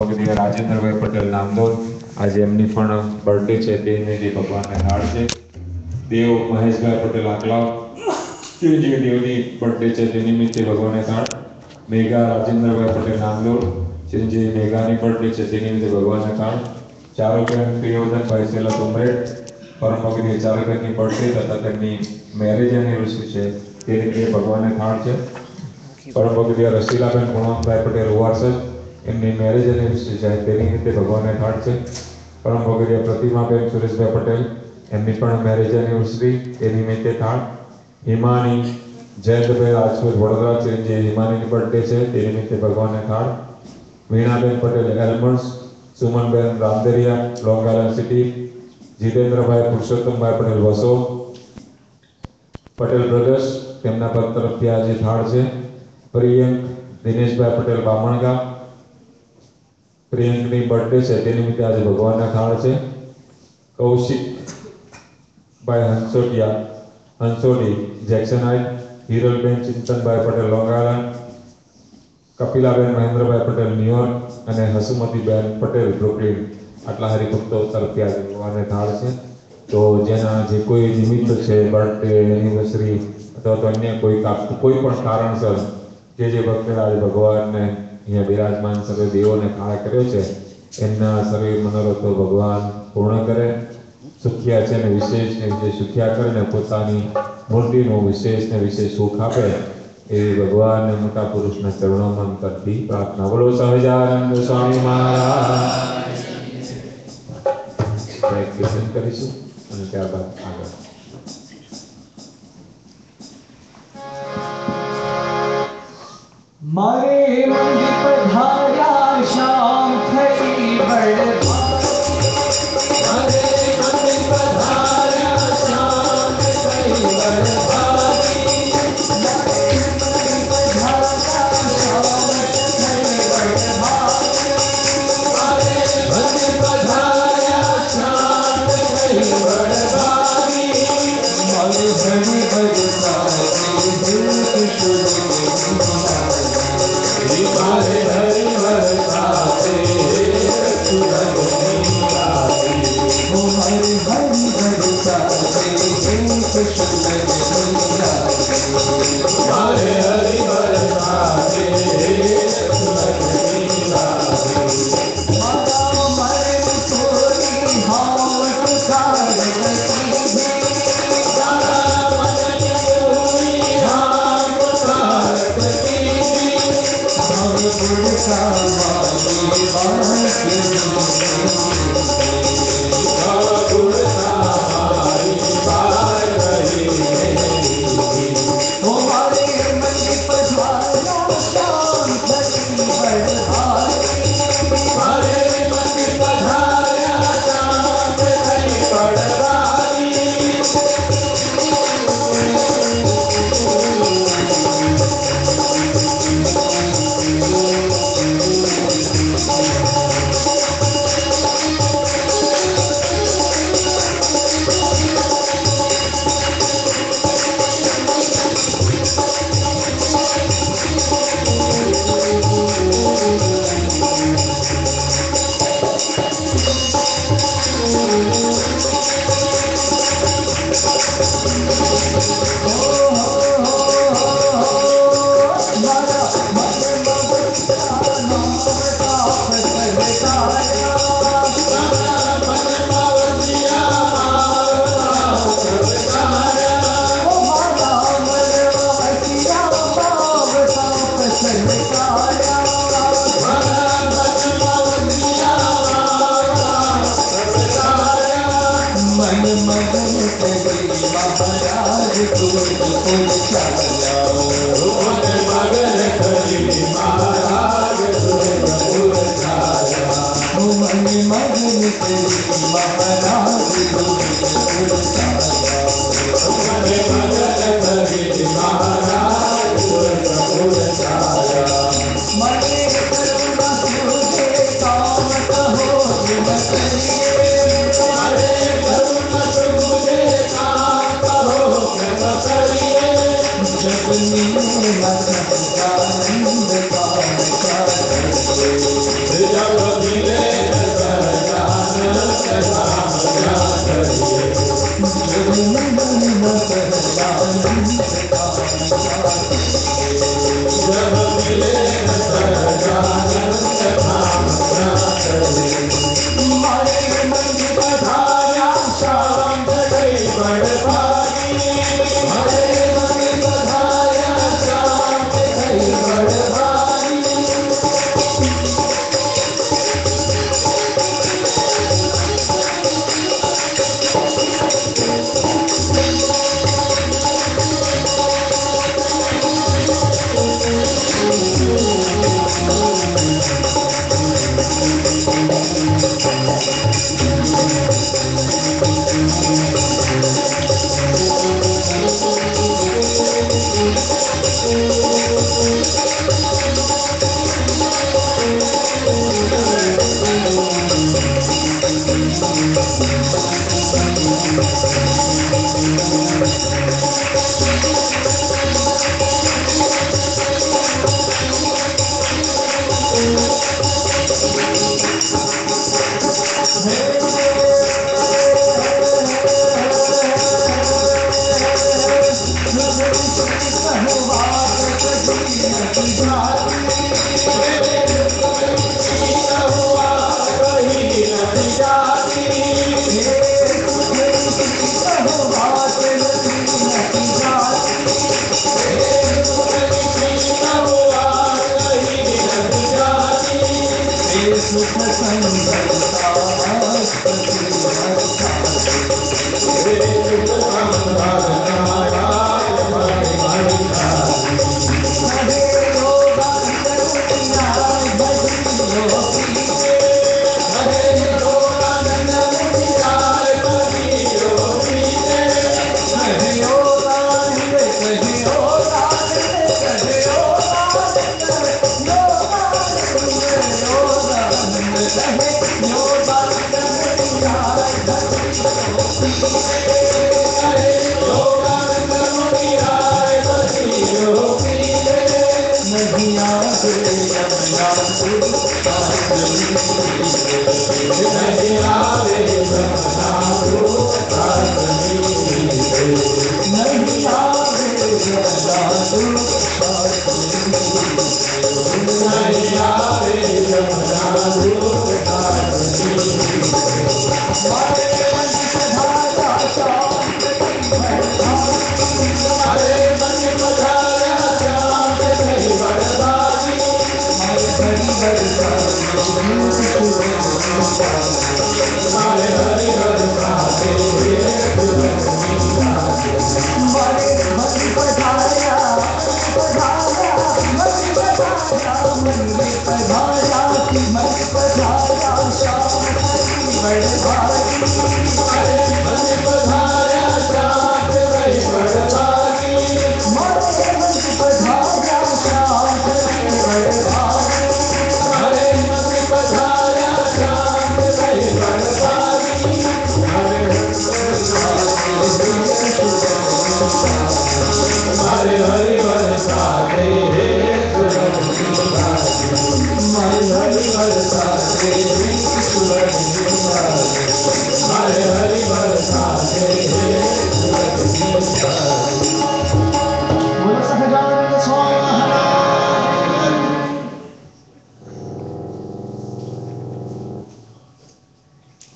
વખતે રાજેન્દ્રભાઈ પટેલ નામદોર આજે એમની પણ બર્થડે છે તે નિમિત્તે ભગવાનને હાર છે. દેવ મહેશભાઈ પટેલ આકલાવ જે દેવની બર્થડે છે તે નિમિત્તે ભગવાનને હાર. મેઘા રાજેન્દ્રભાઈ પટેલ નામદોર જે મેઘાની બર્થડે છે તે નિમિત્તે ભગવાનને હાર. ચારુબેન પ્રિયોદનભાઈ સેલા ઉમરેઠ પરમ ભગની ચારુબેનની બર્થડે તથા તેમની મેરેજ એનિવર્સરી છે તે નિમિત્તે ભગવાનને હાર છે. પરમ ભગની રસીલાબેન ગુણવંતભાઈ પટેલ ઉવારસદ એમની મેરેજ એનિવર્સરી છે તે નિમિત્તે ભગવાનને હાર છે. પરમ ભગીય પ્રતિમાબેન સુરેશભાઈ પટેલ એમની પણ મેરેજ એનિવર્સરી તે નિમિત્તે હાર. હિમાની જયંતભાઈ રાજપૂત વડોદરા છે જે હિમાનીની બર્થડે છે તે નિમિત્તે ભગવાનને હાર. Veenaben Patel એલ્મર્સ, Sumanben રામદરિયા long island city, જીતેન્દ્રભાઈ Purushottambhai Patel વસો પટેલ બ્રદર્સ તેમના પર તરફથી આજે થાળ છે. પ્રિયંક દિનેશભાઈ પટેલ બામણગા પ્રિયંકની બર્થડે છે તે નિમિત્તે આજે ભગવાનને થાળ છે. કૌશિકભાઈ હંસોડી જેક્સનાઇટ, હિરલબેન ચિંતનભાઈ પટેલ લોંગ આઇલેન્ડ, કપિલાબેન મહેન્દ્રભાઈ પટેલ ન્યુયોર્ક અને હસુમતીબેન પટેલ બ્રુકલિન આટલા હરિભક્તો તરફથી આજે ભગવાનને થાળ છે. તો જેના જે કોઈ નિમિત્ત છે બર્થડે એનિવર્સરી અથવા તો અન્ય કોઈ પણ કારણસર જે ભક્તે આજે ભગવાનને અહીંયા બિરાજમાન સર્વે દેવોને થાળ કર્યો છે એમના સર્વે મનોરથો ભગવાન પૂર્ણ કરે. સુખ્યા છે ને વિશેષ સુખ્યા કરીને પોતાની મૂર્તિનું વિશેષ ને વિશેષ સુખ આપે એવી ભગવાન મોટા પુરુષના ચરણોમાં અંતરથી પ્રાર્થના. બોલો સહજાનંદ સ્વામી મહારાજ. કીર્તન કરીશું અને ત્યારબાદ આગળ. मारे मंग पधारा शाम खरी बड़ मारे मंग पधारा शाम खरी बड़ भारी मारे मंग पधारा शाम खरी बड़ भारी मारे मंग पधारा शाम खरी बड़ भारी मारे धनी बरसा दिल खुश हरे हरि बरसाते हो हरे हरि बरसाते खुश हरे हरि बरसाते माता मरे थोड़ी हाथ सार Jai सुख संगता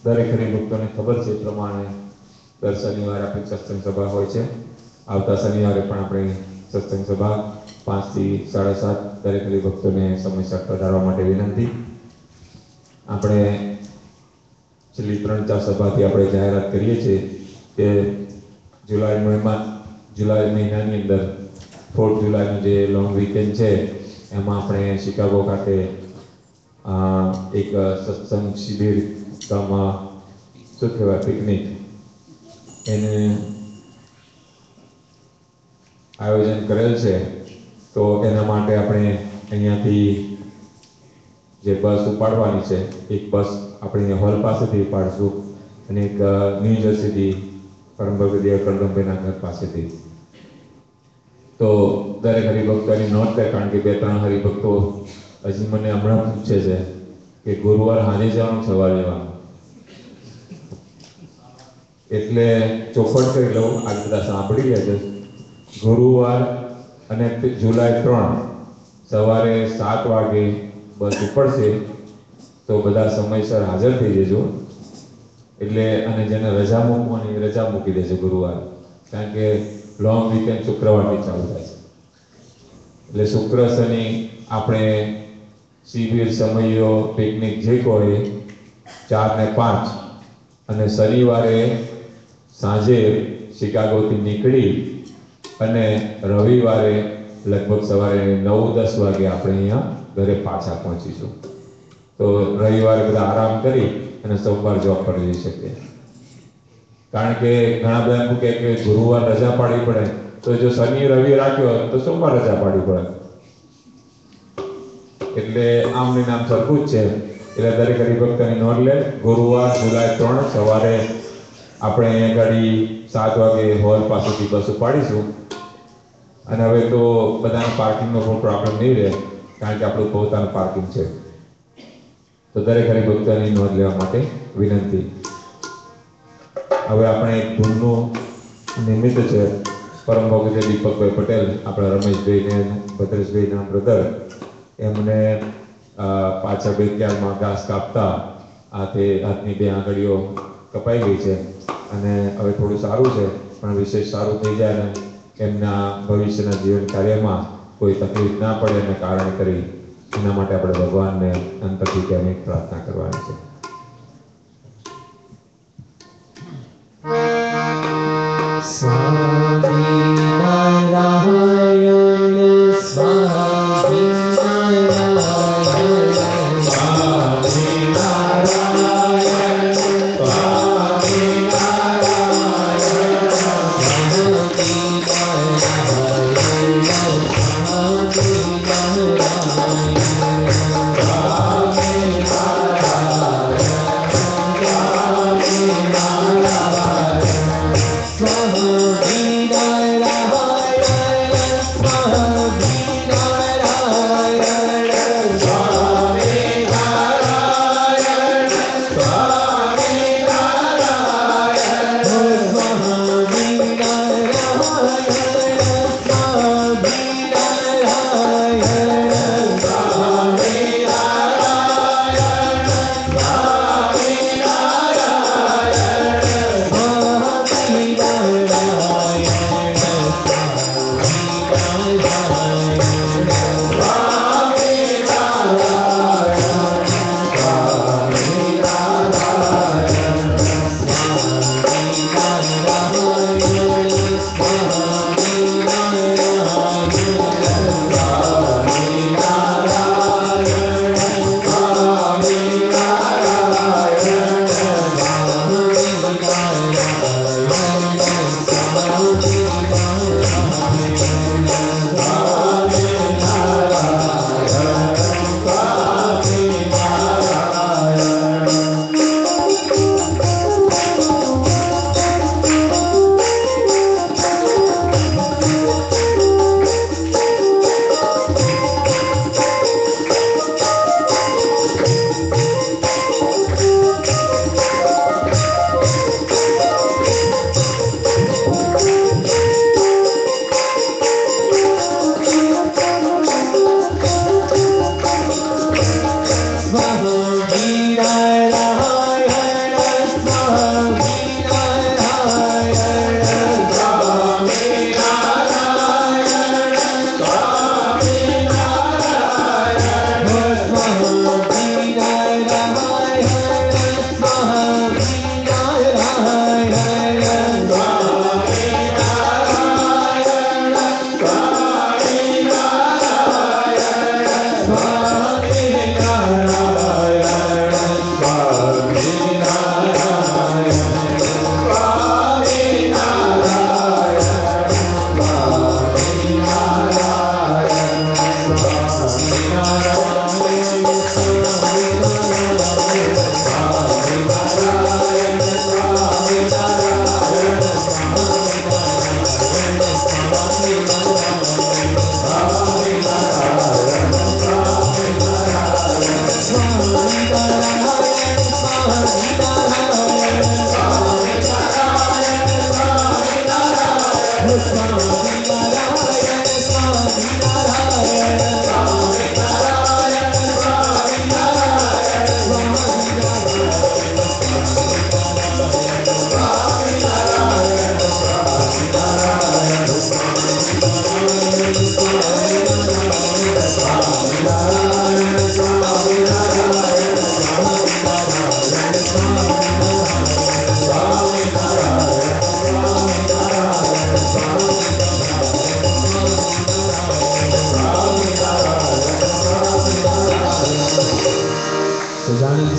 દરેક હરિભક્તોને ખબર છે એ પ્રમાણે દર શનિવારે આપણી સત્સંગ સભા હોય છે. આવતા શનિવારે પણ આપણે સત્સંગ સભા 5 થી 7:30 દરેક હરિભક્તોને સમયસર પધારવા માટે વિનંતી. આપણે છેલ્લી 3-4 સભાથી આપણે જાહેરાત કરીએ છીએ કે જુલાઈ મહિનાની અંદર 4 જુલાઈનો જે લોંગ વીકેન્ડ છે એમાં આપણે શિકાગો ખાતે એક સત્સંગ શિબિર શું કહેવાય પિકનિક એનું આયોજન કરેલ છે. તો એના માટે આપણે અહીંયાથી જે બસ ઉપાડવાની છે એક બસ આપણે હોલ પાસેથી ઉપાડશું અને એક ન્યૂ જર્સીથી પરમ ભગવદીય કરદમભાઈના ઘર પાસેથી. તો દરેક હરિભક્તોની નોંધ લે, કારણ કે 2-3 હરિભક્તો હજી મને હમણાં પૂછે છે કે ગુરુવાર સાંજે જવાનું સવારે જવાનું, એટલે ચોખવટ કરી લઉં, આ બધા સાંભળી લેજો. ગુરુવાર અને જુલાઈ 3 સવારે 7 વાગે બસ ઉપડશે, તો બધા સમયસર હાજર થઈ જજો. એટલે અને જેને રજા મૂકવાની રજા મૂકી દેજો ગુરુવાર, કારણ કે લોંગ વીકેન્ડ શુક્રવારથી ચાલુ થાય છે. એટલે શુક્ર શનિ આપણે શિબિર સમયો પિકનિક જે કોઈ 4 ને 5 અને શનિવારે સાંજે શિકાગોથી નીકળી અને રવિવારે લગભગ સવારે 9-10 વાગે આપણે અહીંયા ઘરે પાછા પહોંચીશું. તો રવિવારે બધા આરામ કરી અને સોમવાર જોબ પર જઈ શકીએ. કારણ કે ઘણા બધા એમ કહે કે ગુરુવાર રજા પાડવી પડે, તો જો શનિ રવિ રાખ્યો તો સોમવાર રજા પાડવી પડે. એટલે આમને નામ સરખું જ છે. એટલે દરેક હરિભક્તની નોંધ લે. ગુરુવાર જુલાઈ 3 સવારે આપણે અહીંયા ગાડી 7 વાગે હોલ પાસેથી બસ ઉપાડીશું. અને હવે તો બધાના પાર્કિંગનો કોઈ પ્રોબ્લેમ નહીં રહે, કારણ કે આપણું પોતાનું પાર્કિંગ છે. તો દરેક હરિભક્તની નોંધ લેવા માટે વિનંતી. હવે આપણે એક ધૂનનું નિમિત્ત છે. પરમ ભગવદીય દીપકભાઈ પટેલ, આપણા રમેશભાઈને ભદ્રેશભાઈના બ્રધર, એમને પાછા 2 ઘાસ કાપતા હાથની 2 આંગળીઓ કપાઈ ગઈ છે અને હવે થોડું સારું છે, પણ વિશેષ સારું થઈ જાય અને એમના ભવિષ્યના જીવન કાર્યમાં કોઈ તકલીફ ના પડે એને કારણે કરી એના માટે આપણે ભગવાનને અંતરથી ત્યાંની પ્રાર્થના કરવાની છે. સ્વામિનારાયણ સ્વામિનારાયણ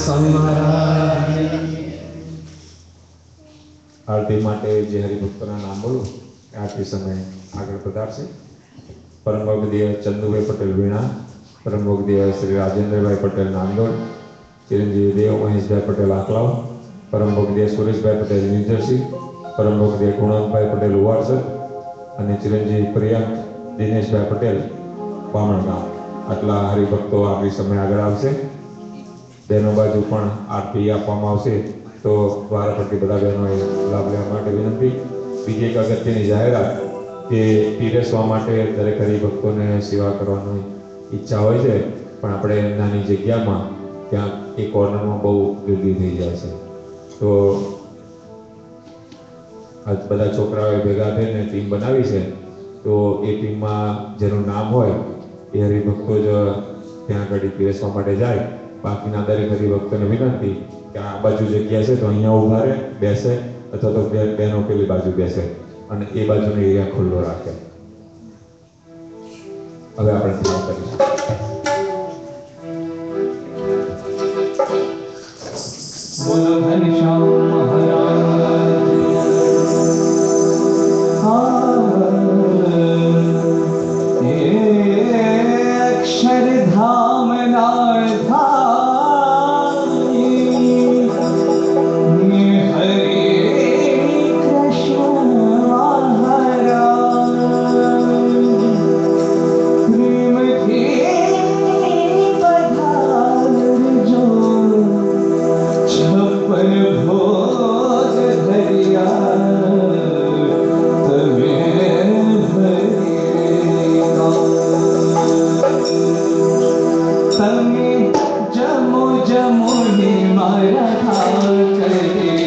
સ્વામિનારાયણ આરતી માટે જે હરિભક્તોના નામ બોલું એ આરતી સમયે આગળ પધારશે. પરમ ભગદીય ચંદુભાઈ પટેલ વીણા, પરમ ભગદીય શ્રી રાજેન્દ્રભાઈ પટેલ નાંદોડ, ચિરંજીવી દેવ મહેશભાઈ પટેલ આકલાવ, પરમ ભગદીય સુરેશભાઈ પટેલ ન્યૂજર્સી, પરમ ભગદીય ગુણવંતભાઈ પટેલ ઉવારસર અને ચિરંજીવી પ્રિયંક દિનેશભાઈ પટેલ બામણગામ. આટલા હરિભક્તો આરતી સમયે આગળ આવશે. બહેનો બાજુ પણ આરતી આપવામાં આવશે, તો દ્વારા પરથી બધા બહેનોએ લાભ લેવા માટે વિનંતી. બીજી એક અગત્યની જાહેરાત કે પીરસવા માટે દરેક હરિભક્તોને સેવા કરવાની ઈચ્છા હોય છે, પણ આપણે નાની જગ્યામાં ત્યાં એક કોર્નરમાં બહુ ગીર્દી થઈ જાય છે. તો આજ બધા છોકરાઓએ ભેગા થઈને ટીમ બનાવી છે, તો એ ટીમમાં જેનું નામ હોય એ હરિભક્તો જ ત્યાં આગળ પીરસવા માટે જાય. બાકીના દરેક હરિભક્તોને વિનંતી કે આ બાજુ જગ્યા છે તો અહીંયા ઊભા રહે, બેસે, અથવા તો બહેનો પેલી બાજુ બેસે અને એ બાજુનો એરિયા ખુલ્લો રાખે. હવે આપણે સેવા કરીશું. બોલો ઘનશ્યામ મહારાજ અક્ષરધામ નાધારી હરે કૃષ્ણ મહારાજ પ્રેમથી પધારજો છપ્પન ભોગ ધર્યા તમે ભરેલા. તમે જમો જમો ને મારા ખાકરી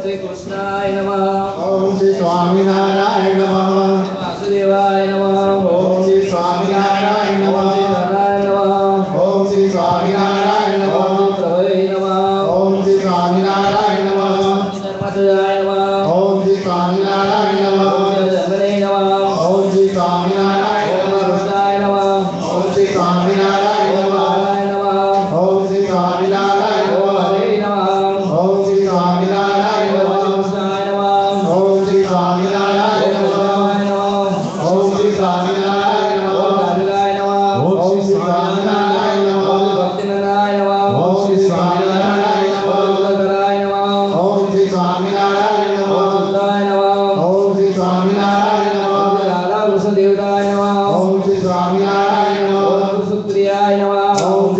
श्री कृष्णाय नमः। ओम श्री स्वामीनारायण नमः। वासुदेवाय नमः। ओम श्री स्वामीनारायण नमः। ओम श्री स्वामीनारायण नमः। प्रभवे नमः। ओम श्री स्वामीनारायण नमः। धर्मध्वजाय नमः। ओम श्री स्वामीनारायण नमः। जगन्नाथाय नमः। ओम श्री स्वामीनारायण ओम नमः। कृष्णाय नमः। ओम श्री स्वामीनारायण नमः। नमः।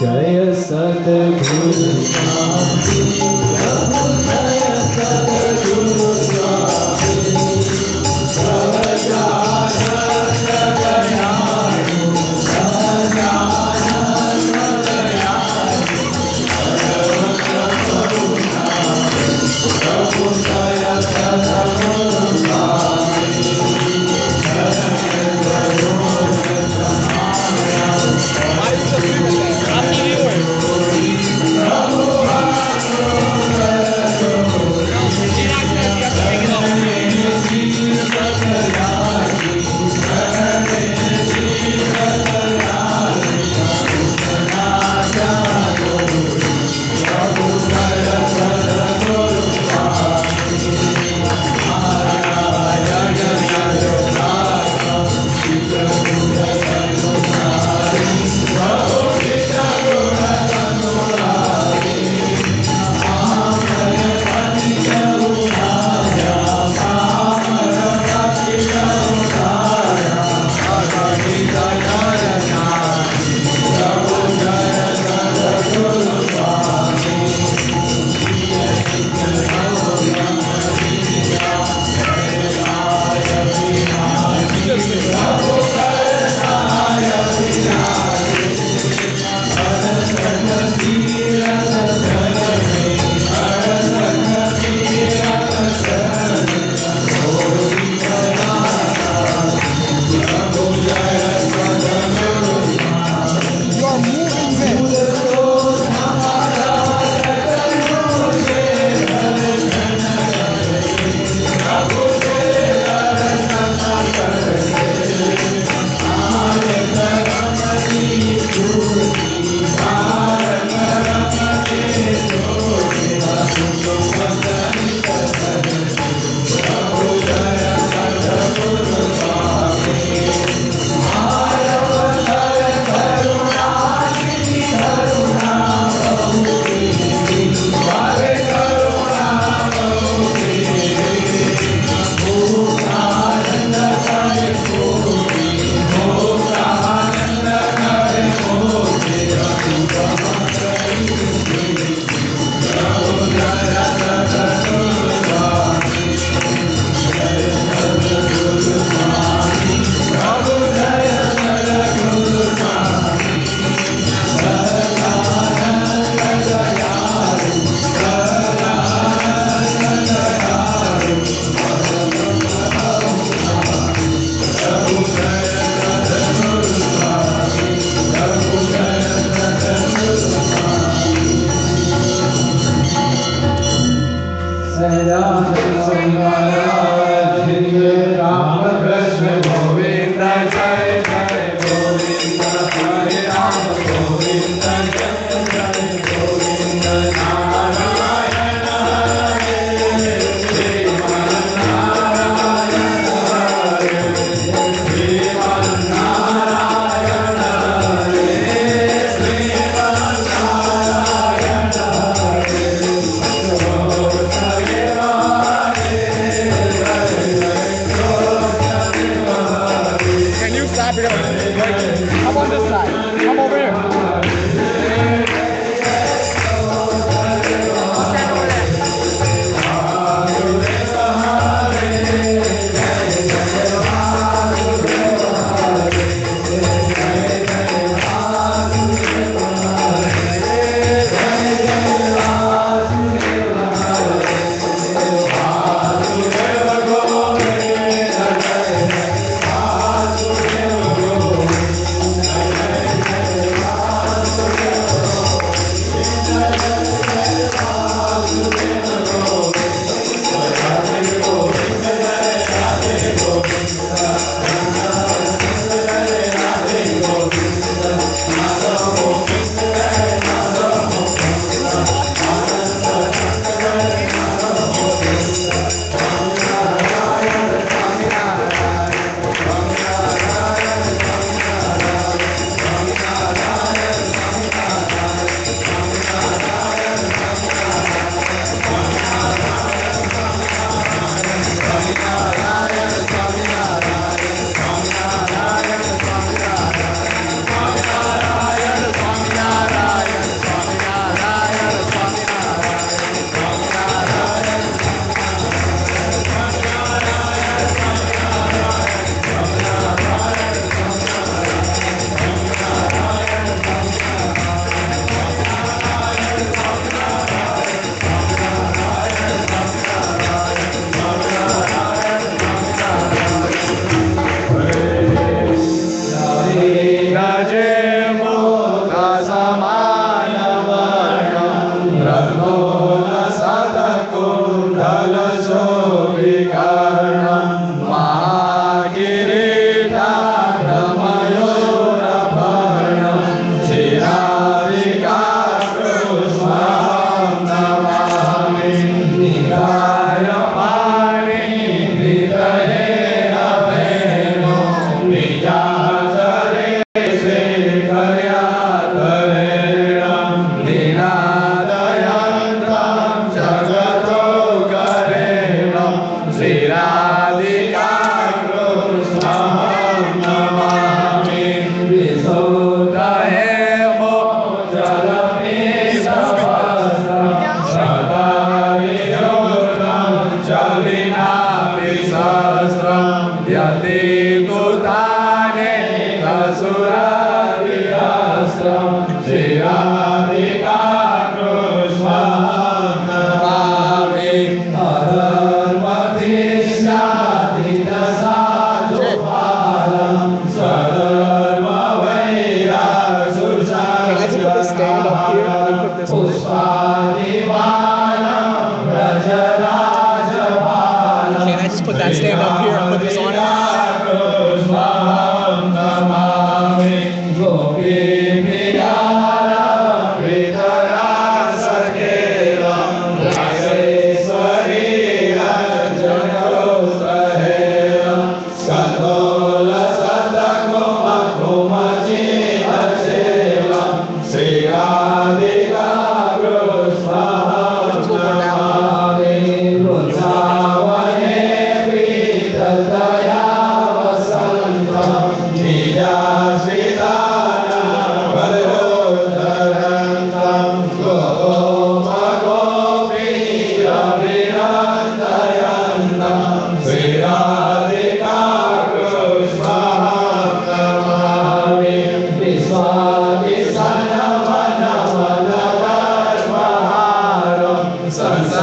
जय सद्गुरु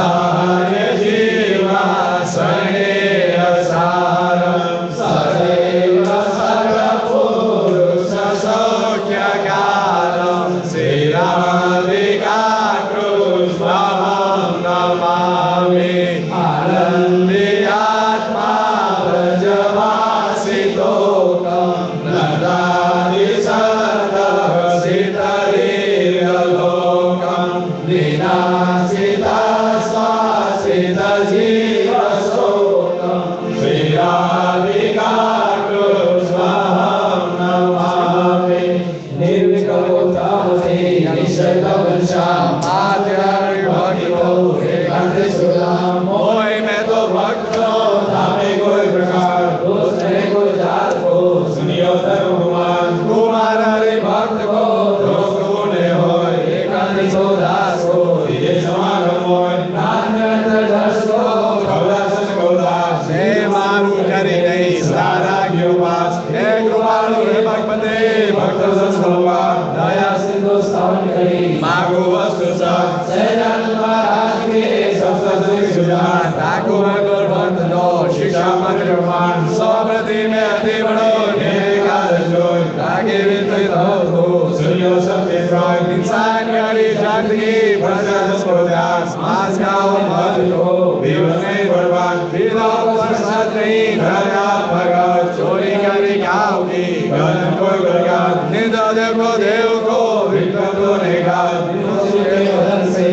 सहने जीवा स्नेहसारं सदैव सर्वपुरुष सौख्यकारं श्रीरामदिकाकृष्णं नमामि आनन्दियात्मा व्रजवासितोकं नदादिसन्तः सीतलीललोकं विनाशितस्वासितजीवशोकं श्रीराधिकाकृष्णं नमामि निर्विकल्पोत्तमसे निश्चलवंशाम् आचार्यभक्तो एकांतसुराम् मोय मैं तो भक्त धामे कोई प्रकार दोष नहीं कोई जात को सुनियो धर्म कुमार कुमार हरि भक्त को दोष को ने होय एकांतिसो दास को ये समागम होय नान्यतर दर्श को कौलासन कौलास हे मारू करी नहीं सारा क्यों पास हे कृपालु हे भगवते भक्त संस्कलवा दया सिंधु स्थावन करी मागो वस्तु साथ सहजान महाराज के सप्तशती सुजान ताको हर भक्त नो शिक्षा मंत्र मान सौप्रति में अति बड़ो नेका जोय ताके विद्युत हो सुनियो सबके प्राय इंसान करी जात की प्रजा संस्कृत्यास मास गाओ मत हो विवने बर्बाद विदाओ प्रसाद नहीं धरा भगत चोरी करी गाओ की गलन कोई गलगा निदा देखो देव को विकल्प ने गा वदन से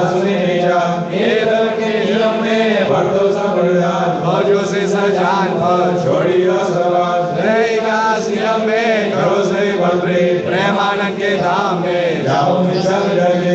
सुने नहीं जा ये दर के नियम में भक्तों संप्रदान भजो से सजान पर छोड़ियो सवाल रहेगा नियम में करो से बलप्रे प्रेमानंद के धाम में जाओ मिशन जगे